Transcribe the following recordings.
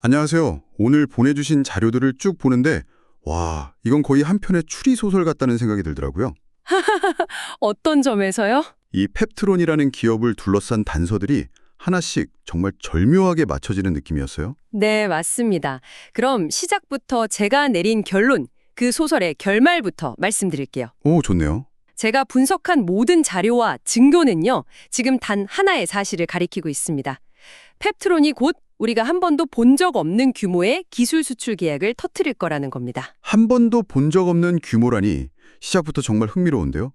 안녕하세요. 오늘 보내주신 자료들을 쭉 보는데, 와, 이건 거의 한 편의 추리소설 같다는 생각이 들더라고요. 어떤 점에서요? 이 펩트론이라는 기업을 둘러싼 단서들이 하나씩 정말 절묘하게 맞춰지는 느낌이었어요. 네, 맞습니다. 그럼 시작부터 제가 내린 결론, 그 소설의 결말부터 말씀드릴게요. 오, 좋네요. 제가 분석한 모든 자료와 증거는요, 지금 단 하나의 사실을 가리키고 있습니다. 펩트론이 곧 우리가 한 번도 본 적 없는 규모의 기술 수출 계약을 터뜨릴 거라는 겁니다. 한 번도 본 적 없는 규모라니 시작부터 정말 흥미로운데요.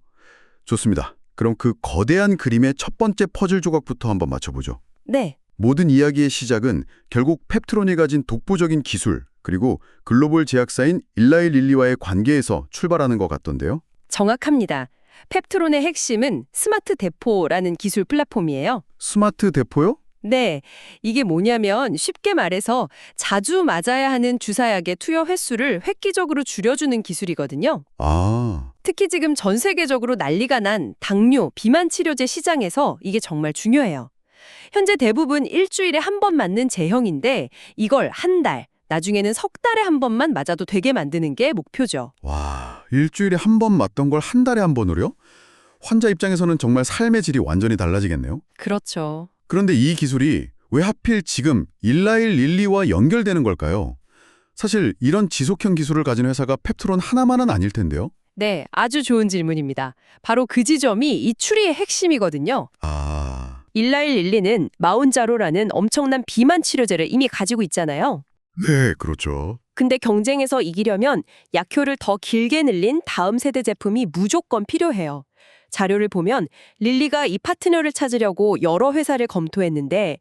좋습니다. 그럼 그 거대한 그림의 첫 번째 퍼즐 조각부터 한번 맞춰보죠. 네, 모든 이야기의 시작은 결국 펩트론이 가진 독보적인 기술, 그리고 글로벌 제약사인 일라이 릴리와의 관계에서 출발하는 것 같던데요. 정확합니다. 펩트론의 핵심은 스마트 대포라는 기술 플랫폼이에요. 스마트 대포요? 네, 이게 뭐냐면 쉽게 말해서 자주 맞아야 하는 주사약의 투여 횟수를 획기적으로 줄여주는 기술이거든요. 아, 특히 지금 전 세계적으로 난리가 난 당뇨, 비만 치료제 시장에서 이게 정말 중요해요. 현재 대부분 일주일에 한 번 맞는 제형인데 이걸 한 달, 나중에는 석 달에 한 번만 맞아도 되게 만드는 게 목표죠. 와, 일주일에 한 번 맞던 걸 한 달에 한 번으로요? 환자 입장에서는 정말 삶의 질이 완전히 달라지겠네요. 그렇죠. 그런데 이 기술이 왜 하필 지금 일라일 릴리와 연결되는 걸까요? 사실 이런 지속형 기술을 가진 회사가 펩트론 하나만은 아닐 텐데요. 네, 아주 좋은 질문입니다. 바로 그 지점이 이 추리의 핵심이거든요. 아, 일라일릴리는 마운자로라는 엄청난 비만 치료제를 이미 가지고 있잖아요. 네, 그렇죠. 근데 경쟁에서 이기려면 약효를 더 길게 늘린 다음 세대 제품이 무조건 필요해요. 자료를 보면 릴리가 이 파트너를 찾으려고 여러 회사를 검토했는데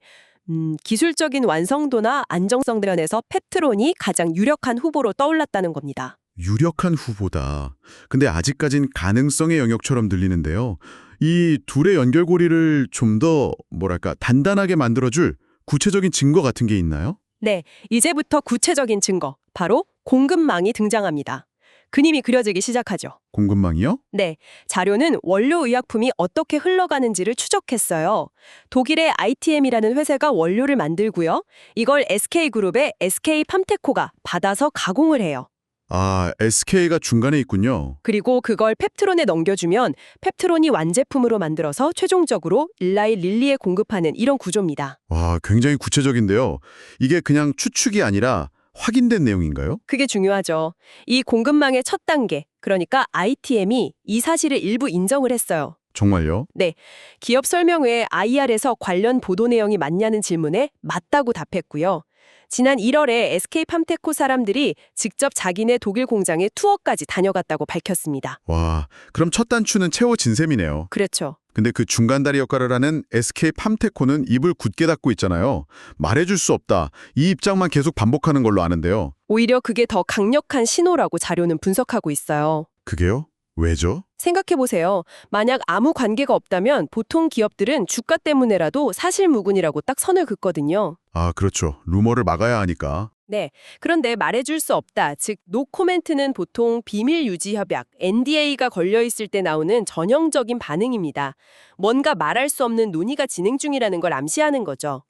기술적인 완성도나 안정성 면에서 펩트론이 가장 유력한 후보로 떠올랐다는 겁니다. 유력한 후보다. 근데 아직까진 가능성의 영역처럼 들리는데요. 이 둘의 연결고리를 좀 더 뭐랄까 단단하게 만들어줄 구체적인 증거 같은 게 있나요? 네, 이제부터 구체적인 증거, 바로 공급망이 등장합니다. 그림이 그려지기 시작하죠. 공급망이요? 네, 자료는 원료 의약품이 어떻게 흘러가는지를 추적했어요. 독일의 ITM이라는 회사가 원료를 만들고요. 이걸 SK그룹의 SK팜테코가 받아서 가공을 해요. 아, SK가 중간에 있군요. 그리고 그걸 펩트론에 넘겨주면 펩트론이 완제품으로 만들어서 최종적으로 일라이 릴리에 공급하는 이런 구조입니다. 와, 굉장히 구체적인데요. 이게 그냥 추측이 아니라 확인된 내용인가요? 그게 중요하죠. 이 공급망의 첫 단계, 그러니까 ITM이 이 사실을 일부 인정을 했어요. 정말요? 네, 기업 설명회에 IR에서 관련 보도 내용이 맞냐는 질문에 맞다고 답했고요. 지난 1월에 SK팜테코 사람들이 직접 자기네 독일 공장에 투어까지 다녀갔다고 밝혔습니다. 와, 그럼 첫 단추는 채워진 셈이네요. 그렇죠. 근데 그 중간다리 역할을 하는 SK팜테코는 입을 굳게 닫고 있잖아요. 말해줄 수 없다. 이 입장만 계속 반복하는 걸로 아는데요. 오히려 그게 더 강력한 신호라고 자료는 분석하고 있어요. 그게요? 왜죠? 생각해보세요. 만약 아무 관계가 없다면 보통 기업들은 주가 때문에라도 사실무근이라고 딱 선을 긋거든요. 아, 그렇죠. 루머를 막아야 하니까. 네. 그런데 말해줄 수 없다. 즉, 노코멘트는 보통 비밀 유지 협약, NDA가 걸려있을 때 나오는 전형적인 반응입니다. 뭔가 말할 수 없는 논의가 진행 중이라는 걸 암시하는 거죠.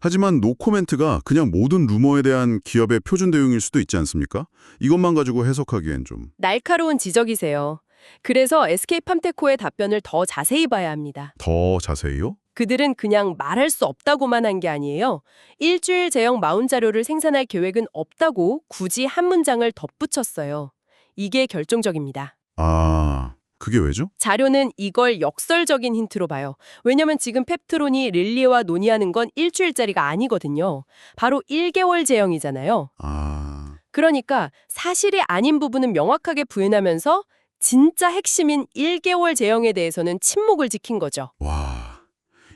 하지만 노코멘트가 그냥 모든 루머에 대한 기업의 표준 대응일 수도 있지 않습니까? 이것만 가지고 해석하기엔 좀. 날카로운 지적이세요. 그래서 SK팜테코의 답변을 더 자세히 봐야 합니다. 더 자세히요? 그들은 그냥 말할 수 없다고만 한 게 아니에요. 일주일 제형 마운 자료를 생산할 계획은 없다고 굳이 한 문장을 덧붙였어요. 이게 결정적입니다. 아, 그게 왜죠? 자료는 이걸 역설적인 힌트로 봐요. 왜냐면 지금 펩트론이 릴리와 논의하는 건 일주일짜리가 아니거든요. 바로 1개월 제형이잖아요. 아, 그러니까 사실이 아닌 부분은 명확하게 부인하면서 진짜 핵심인 1개월 제형에 대해서는 침묵을 지킨 거죠. 와,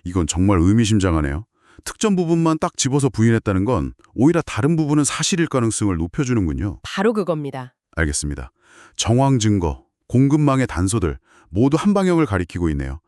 이건 정말 의미심장하네요. 특정 부분만 딱 집어서 부인했다는 건 오히려 다른 부분은 사실일 가능성을 높여주는군요. 바로 그겁니다. 알겠습니다. 정황 증거, 공급망의 단서들 모두 한 방향을 가리키고 있네요.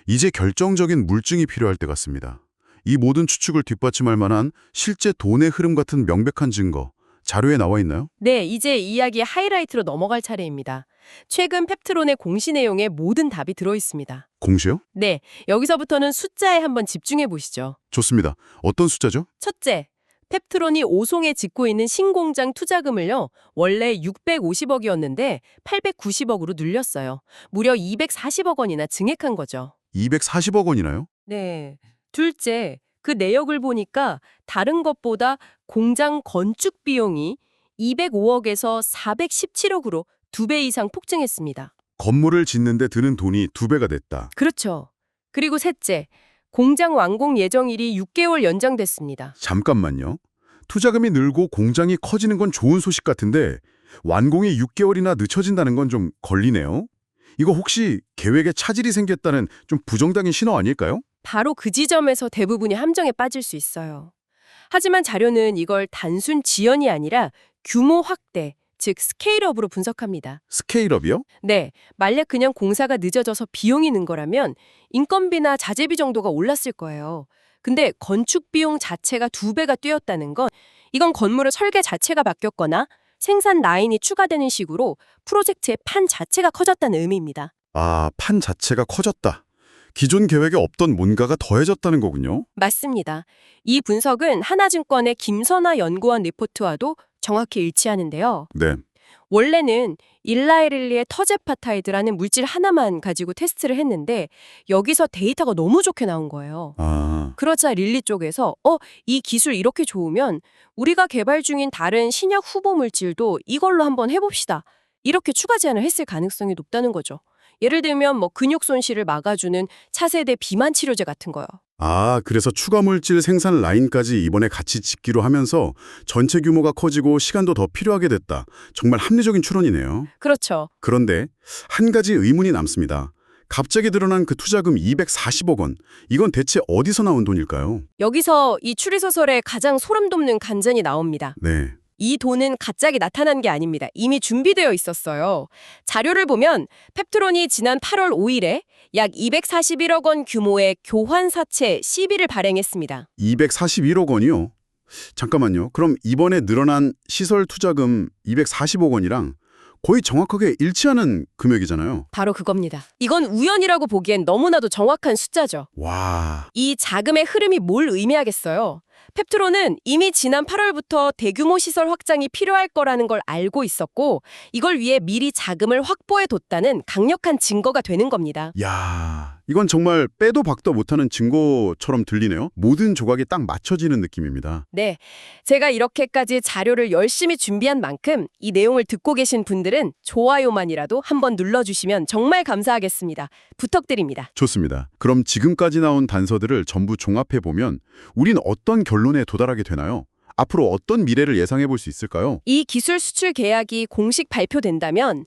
이제 결정적인 물증이 필요할 때 같습니다. 이 모든 추측을 뒷받침할 만한 실제 돈의 흐름 같은 명백한 증거, 자료에 나와 있나요? 네, 이제 이야기의 하이라이트로 넘어갈 차례입니다. 최근 펩트론의 공시 내용에 모든 답이 들어있습니다. 공시요? 네, 여기서부터는 숫자에 한번 집중해 보시죠. 좋습니다. 어떤 숫자죠? 첫째, 펩트론이 오송에 짓고 있는 신공장 투자금을요, 원래 650억이었는데 890억으로 늘렸어요. 무려 240억 원이나 증액한 거죠. 240억 원이나요? 네. 둘째, 그 내역을 보니까 다른 것보다 공장 건축 비용이 205억에서 417억으로 2배 이상 폭증했습니다. 건물을 짓는데 드는 돈이 2배가 됐다. 그렇죠. 그리고 셋째, 공장 완공 예정일이 6개월 연장됐습니다. 잠깐만요. 투자금이 늘고 공장이 커지는 건 좋은 소식 같은데 완공이 6개월이나 늦춰진다는 건 좀 걸리네요. 이거 혹시 계획에 차질이 생겼다는 좀 부정적인 신호 아닐까요? 바로 그 지점에서 대부분이 함정에 빠질 수 있어요. 하지만 자료는 이걸 단순 지연이 아니라 규모 확대, 즉 스케일업으로 분석합니다. 스케일업이요? 네, 만약 그냥 공사가 늦어져서 비용이 는 거라면 인건비나 자재비 정도가 올랐을 거예요. 근데 건축 비용 자체가 2배가 뛰었다는 건 이건 건물의 설계 자체가 바뀌었거나 생산 라인이 추가되는 식으로 프로젝트의 판 자체가 커졌다는 의미입니다. 아, 판 자체가 커졌다. 기존 계획에 없던 뭔가가 더해졌다는 거군요. 맞습니다. 이 분석은 하나증권의 김선아 연구원 리포트와도 정확히 일치하는데요. 네. 원래는 일라이릴리의 터제파타이드라는 물질 하나만 가지고 테스트를 했는데 여기서 데이터가 너무 좋게 나온 거예요. 아, 그러자 릴리 쪽에서 이 기술 이렇게 좋으면 우리가 개발 중인 다른 신약 후보 물질도 이걸로 한번 해봅시다. 이렇게 추가 제안을 했을 가능성이 높다는 거죠. 예를 들면 근육 손실을 막아주는 차세대 비만 치료제 같은 거요. 그래서 추가 물질 생산 라인까지 이번에 같이 짓기로 하면서 전체 규모가 커지고 시간도 더 필요하게 됐다. 정말 합리적인 추론이네요. 그렇죠. 그런데 한 가지 의문이 남습니다. 갑자기 드러난 그 투자금 240억 원. 이건 대체 어디서 나온 돈일까요? 여기서 이 추리소설에 가장 소름돋는 간전이 나옵니다. 네. 이 돈은 갑자기 나타난 게 아닙니다. 이미 준비되어 있었어요. 자료를 보면 펩트론이 지난 8월 5일에 약 241억 원 규모의 교환사채 CB를 발행했습니다. 241억 원이요? 잠깐만요. 그럼 이번에 늘어난 시설 투자금 240억 원이랑 거의 정확하게 일치하는 금액이잖아요. 바로 그겁니다. 이건 우연이라고 보기엔 너무나도 정확한 숫자죠. 와, 이 자금의 흐름이 뭘 의미하겠어요? 펩트론은 이미 지난 8월부터 대규모 시설 확장이 필요할 거라는 걸 알고 있었고 이걸 위해 미리 자금을 확보해뒀다는 강력한 증거가 되는 겁니다. 야, 이건 정말 빼도 박도 못하는 증거처럼 들리네요. 모든 조각이 딱 맞춰지는 느낌입니다. 네, 제가 이렇게까지 자료를 열심히 준비한 만큼 이 내용을 듣고 계신 분들은 좋아요만이라도 한번 눌러주시면 정말 감사하겠습니다. 부탁드립니다. 좋습니다. 그럼 지금까지 나온 단서들을 전부 종합해보면 우린 어떤 결론에 도달하게 되나요? 앞으로 어떤 미래를 예상해 볼 수 있을까요? 이 기술 수출 계약이 공식 발표된다면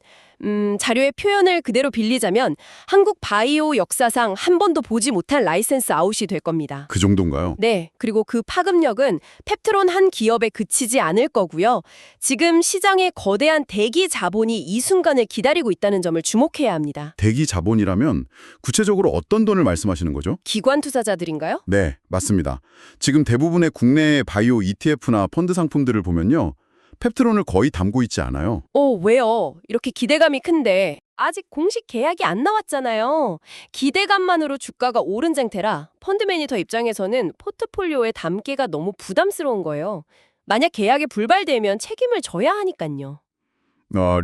자료의 표현을 그대로 빌리자면 한국 바이오 역사상 한 번도 보지 못한 라이센스 아웃이 될 겁니다. 그 정도인가요? 네, 그리고 그 파급력은 펩트론 한 기업에 그치지 않을 거고요. 지금 시장에 거대한 대기 자본이 이 순간을 기다리고 있다는 점을 주목해야 합니다. 대기 자본이라면 구체적으로 어떤 돈을 말씀하시는 거죠? 기관 투자자들인가요? 네, 맞습니다. 지금 대부분의 국내 바이오 ETF나 펀드 상품들을 보면요. 펩트론을 거의 담고 있지 않아요. 왜요? 이렇게 기대감이 큰데 아직 공식 계약이 안 나왔잖아요. 기대감만으로 주가가 오른 상태라 펀드 매니저 입장에서는 포트폴리오에 담기가 너무 부담스러운 거예요. 만약 계약이 불발되면 책임을 져야 하니까요.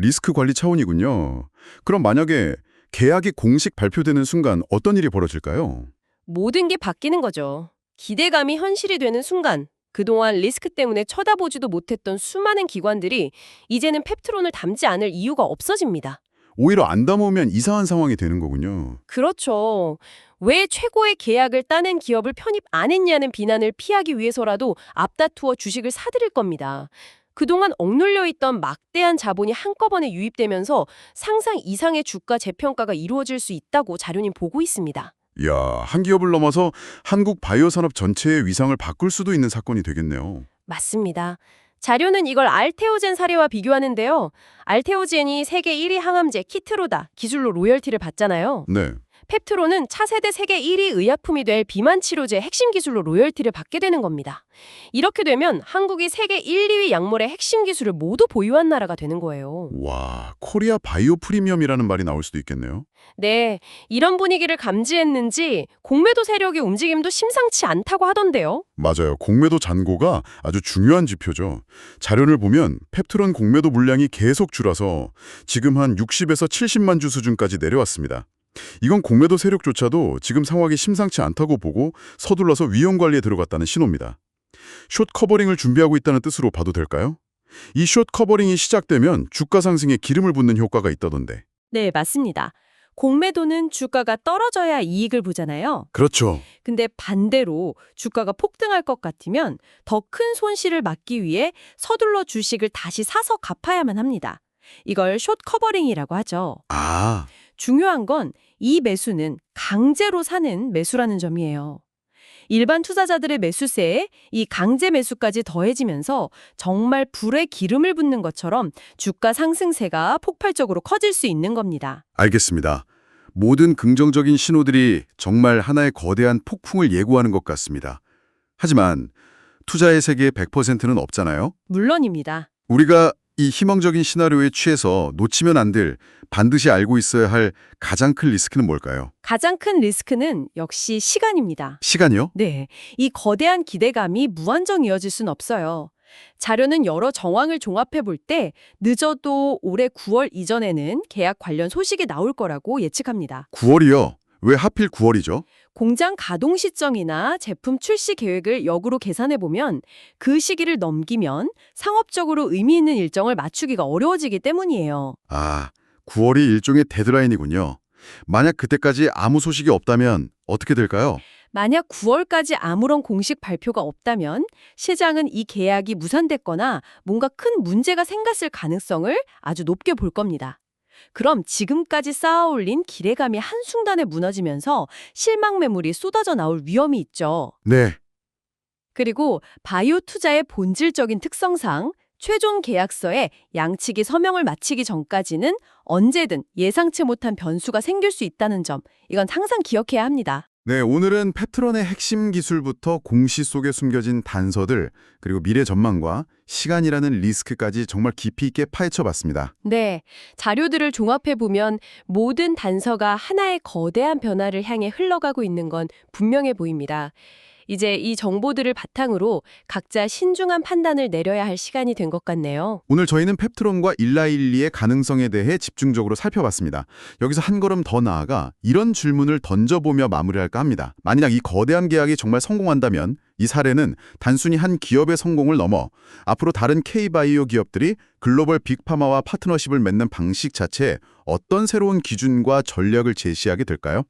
리스크 관리 차원이군요. 그럼 만약에 계약이 공식 발표되는 순간 어떤 일이 벌어질까요? 모든 게 바뀌는 거죠. 기대감이 현실이 되는 순간 그동안 리스크 때문에 쳐다보지도 못했던 수많은 기관들이 이제는 펩트론을 담지 않을 이유가 없어집니다. 오히려 안 담으면 이상한 상황이 되는 거군요. 그렇죠. 왜 최고의 계약을 따낸 기업을 편입 안 했냐는 비난을 피하기 위해서라도 앞다투어 주식을 사들일 겁니다. 그동안 억눌려 있던 막대한 자본이 한꺼번에 유입되면서 상상 이상의 주가 재평가가 이루어질 수 있다고 자료는 보고 있습니다. 이야, 한 기업을 넘어서 한국 바이오 산업 전체의 위상을 바꿀 수도 있는 사건이 되겠네요. 맞습니다. 자료는 이걸 알테오젠 사례와 비교하는데요. 알테오젠이 세계 1위 항암제 키트로다 기술로 로열티를 받잖아요. 네. 펩트론은 차세대 세계 1위 의약품이 될 비만 치료제 핵심 기술로 로열티를 받게 되는 겁니다. 이렇게 되면 한국이 세계 1, 2위 약물의 핵심 기술을 모두 보유한 나라가 되는 거예요. 와, 코리아 바이오 프리미엄이라는 말이 나올 수도 있겠네요. 네, 이런 분위기를 감지했는지 공매도 세력의 움직임도 심상치 않다고 하던데요. 맞아요. 공매도 잔고가 아주 중요한 지표죠. 자료를 보면 펩트론 공매도 물량이 계속 줄어서 지금 한 60에서 70만 주 수준까지 내려왔습니다. 이건 공매도 세력조차도 지금 상황이 심상치 않다고 보고 서둘러서 위험 관리에 들어갔다는 신호입니다. 숏 커버링을 준비하고 있다는 뜻으로 봐도 될까요? 이 숏 커버링이 시작되면 주가 상승에 기름을 붓는 효과가 있다던데. 네, 맞습니다. 공매도는 주가가 떨어져야 이익을 보잖아요. 그렇죠. 근데 반대로 주가가 폭등할 것 같으면 더 큰 손실을 막기 위해 서둘러 주식을 다시 사서 갚아야만 합니다. 이걸 숏 커버링이라고 하죠. 아, 중요한 건 이 매수는 강제로 사는 매수라는 점이에요. 일반 투자자들의 매수세에 이 강제 매수까지 더해지면서 정말 불에 기름을 붓는 것처럼 주가 상승세가 폭발적으로 커질 수 있는 겁니다. 알겠습니다. 모든 긍정적인 신호들이 정말 하나의 거대한 폭풍을 예고하는 것 같습니다. 하지만 투자의 세계에 100%는 없잖아요. 물론입니다. 우리가 이 희망적인 시나리오에 취해서 놓치면 안 될, 반드시 알고 있어야 할 가장 큰 리스크는 뭘까요? 가장 큰 리스크는 역시 시간입니다. 시간이요? 네, 이 거대한 기대감이 무한정 이어질 순 없어요. 자료는 여러 정황을 종합해 볼 때 늦어도 올해 9월 이전에는 계약 관련 소식이 나올 거라고 예측합니다. 9월이요? 왜 하필 9월이죠? 공장 가동 시점이나 제품 출시 계획을 역으로 계산해 보면 그 시기를 넘기면 상업적으로 의미 있는 일정을 맞추기가 어려워지기 때문이에요. 아, 9월이 일종의 데드라인이군요. 만약 그때까지 아무 소식이 없다면 어떻게 될까요? 만약 9월까지 아무런 공식 발표가 없다면 시장은 이 계약이 무산됐거나 뭔가 큰 문제가 생겼을 가능성을 아주 높게 볼 겁니다. 그럼 지금까지 쌓아올린 기대감이 한순간에 무너지면서 실망 매물이 쏟아져 나올 위험이 있죠. 네, 그리고 바이오 투자의 본질적인 특성상 최종 계약서에 양측이 서명을 마치기 전까지는 언제든 예상치 못한 변수가 생길 수 있다는 점, 이건 항상 기억해야 합니다. 네, 오늘은 펩트론의 핵심 기술부터 공시 속에 숨겨진 단서들, 그리고 미래 전망과 시간이라는 리스크까지 정말 깊이 있게 파헤쳐 봤습니다. 네, 자료들을 종합해보면 모든 단서가 하나의 거대한 변화를 향해 흘러가고 있는 건 분명해 보입니다. 이제 이 정보들을 바탕으로 각자 신중한 판단을 내려야 할 시간이 된 것 같네요. 오늘 저희는 펩트론과 일라일리의 가능성에 대해 집중적으로 살펴봤습니다. 여기서 한 걸음 더 나아가 이런 질문을 던져보며 마무리할까 합니다. 만약 이 거대한 계약이 정말 성공한다면 이 사례는 단순히 한 기업의 성공을 넘어 앞으로 다른 K바이오 기업들이 글로벌 빅파마와 파트너십을 맺는 방식 자체에 어떤 새로운 기준과 전략을 제시하게 될까요?